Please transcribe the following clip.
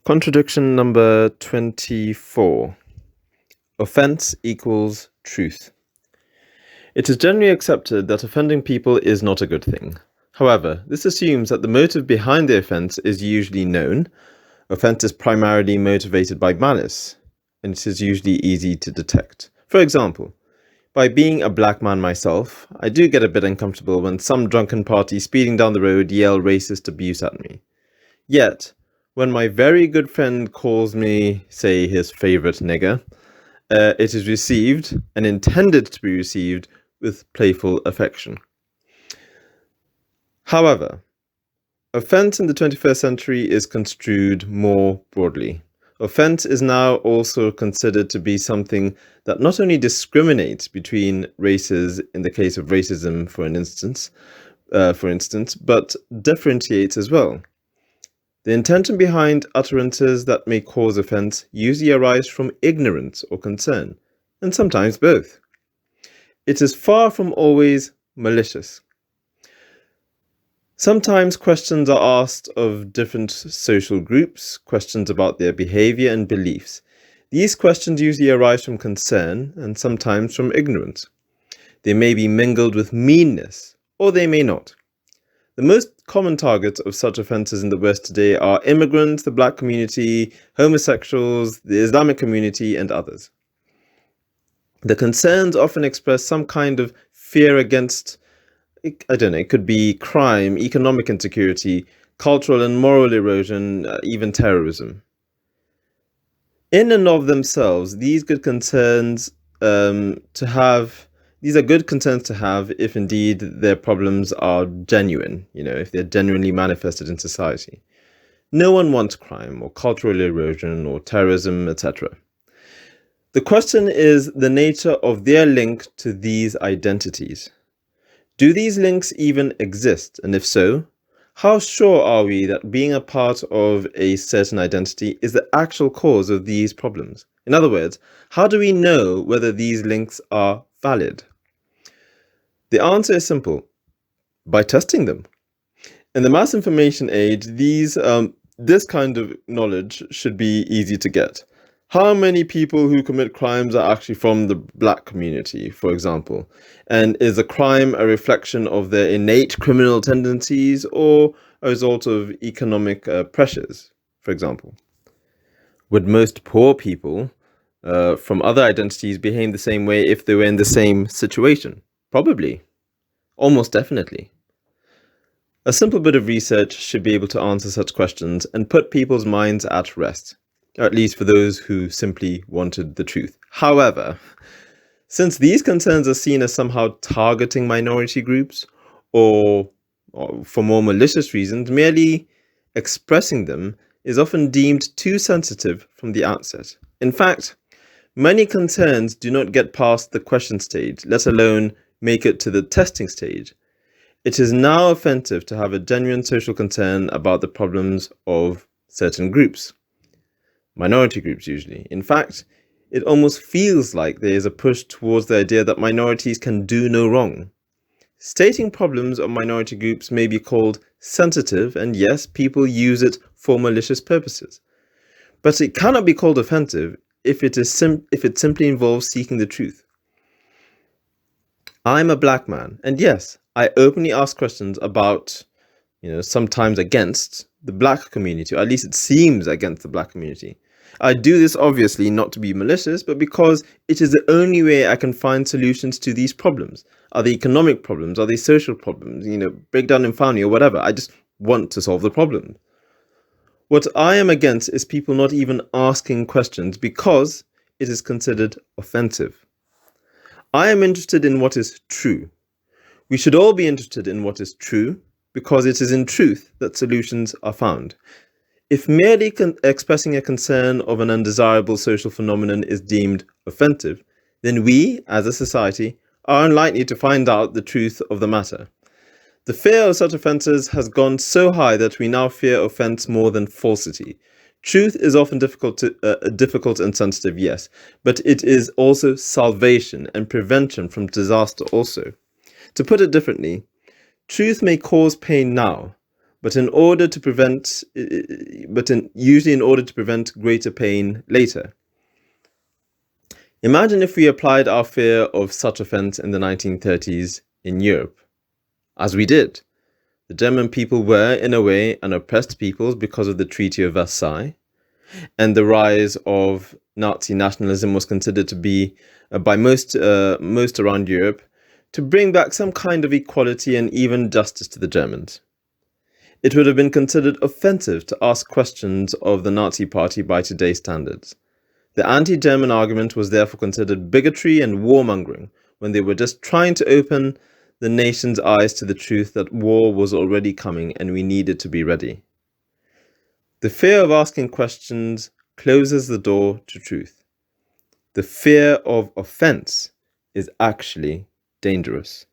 Contradiction number 24. Offense equals truth. It is generally accepted that offending people is not a good thing. However, this assumes that the motive behind the offense is usually known. Offense is primarily motivated by malice, and it is usually easy to detect. For example, by being a black man myself, I do get a bit uncomfortable when some drunken party speeding down the road yell racist abuse at me. Yet, when my very good friend calls me, say, his favorite nigger, it is received and intended to be received with playful affection. However, offense in the 21st century is construed more broadly. Offense is now also considered to be something that not only discriminates between races in the case of racism, for instance, but differentiates as well. The intention behind utterances that may cause offense usually arise from ignorance or concern, and sometimes both. It is far from always malicious. Sometimes questions are asked of different social groups, questions about their behavior and beliefs. These questions usually arise from concern and sometimes from ignorance. They may be mingled with meanness, or they may not. The most common targets of such offences in the West today are immigrants, the black community, homosexuals, the Islamic community, and others. The concerns often express some kind of fear against, it could be crime, economic insecurity, cultural and moral erosion, even terrorism. In and of themselves, these are good concerns to have if indeed their problems are genuine, if they're genuinely manifested in society. No one wants crime or cultural erosion or terrorism, etc. The question is the nature of their link to these identities. Do these links even exist? And if so, how sure are we that being a part of a certain identity is the actual cause of these problems? In other words, how do we know whether these links are valid? The answer is simple: by testing them. In the mass information age, this kind of knowledge should be easy to get. How many people who commit crimes are actually from the black community, for example? And is a crime a reflection of their innate criminal tendencies or a result of economic pressures, for example? Would most poor people from other identities behave the same way if they were in the same situation? Probably. Almost definitely. A simple bit of research should be able to answer such questions and put people's minds at rest, at least for those who simply wanted the truth. However, since these concerns are seen as somehow targeting minority groups or for more malicious reasons, merely expressing them is often deemed too sensitive from the outset. In fact, many concerns do not get past the question stage, let alone make it to the testing stage. It is now offensive to have a genuine social concern about the problems of certain groups. Minority groups, usually. In fact, it almost feels like there is a push towards the idea that minorities can do no wrong. Stating problems of minority groups may be called sensitive, and yes, people use it for malicious purposes. But it cannot be called offensive if it simply involves seeking the truth. I'm a black man, and yes, I openly ask questions about, sometimes against the black community, or at least it seems against the black community. I do this obviously not to be malicious, but because it is the only way I can find solutions to these problems. Are they economic problems? Are they social problems? Breakdown in family or whatever. I just want to solve the problem. What I am against is people not even asking questions because it is considered offensive. I am interested in what is true. We should all be interested in what is true because it is in truth that solutions are found. If merely expressing a concern of an undesirable social phenomenon is deemed offensive, then we, as a society, are unlikely to find out the truth of the matter. The fear of such offences has gone so high that we now fear offence more than falsity. Truth is often difficult and sensitive, yes, but it is also salvation and prevention from disaster also. To put it differently, truth may cause pain now, but usually in order to prevent greater pain later. Imagine if we applied our fear of such offense in the 1930s in Europe, as we did. The German people were, in a way, an oppressed people because of the Treaty of Versailles, and the rise of Nazi nationalism was considered to be, by most around Europe, to bring back some kind of equality and even justice to the Germans. It would have been considered offensive to ask questions of the Nazi Party by today's standards. The anti-German argument was therefore considered bigotry and warmongering, when they were just trying to open the nation's eyes to the truth that war was already coming and we needed to be ready. The fear of asking questions closes the door to truth. The fear of offense is actually dangerous.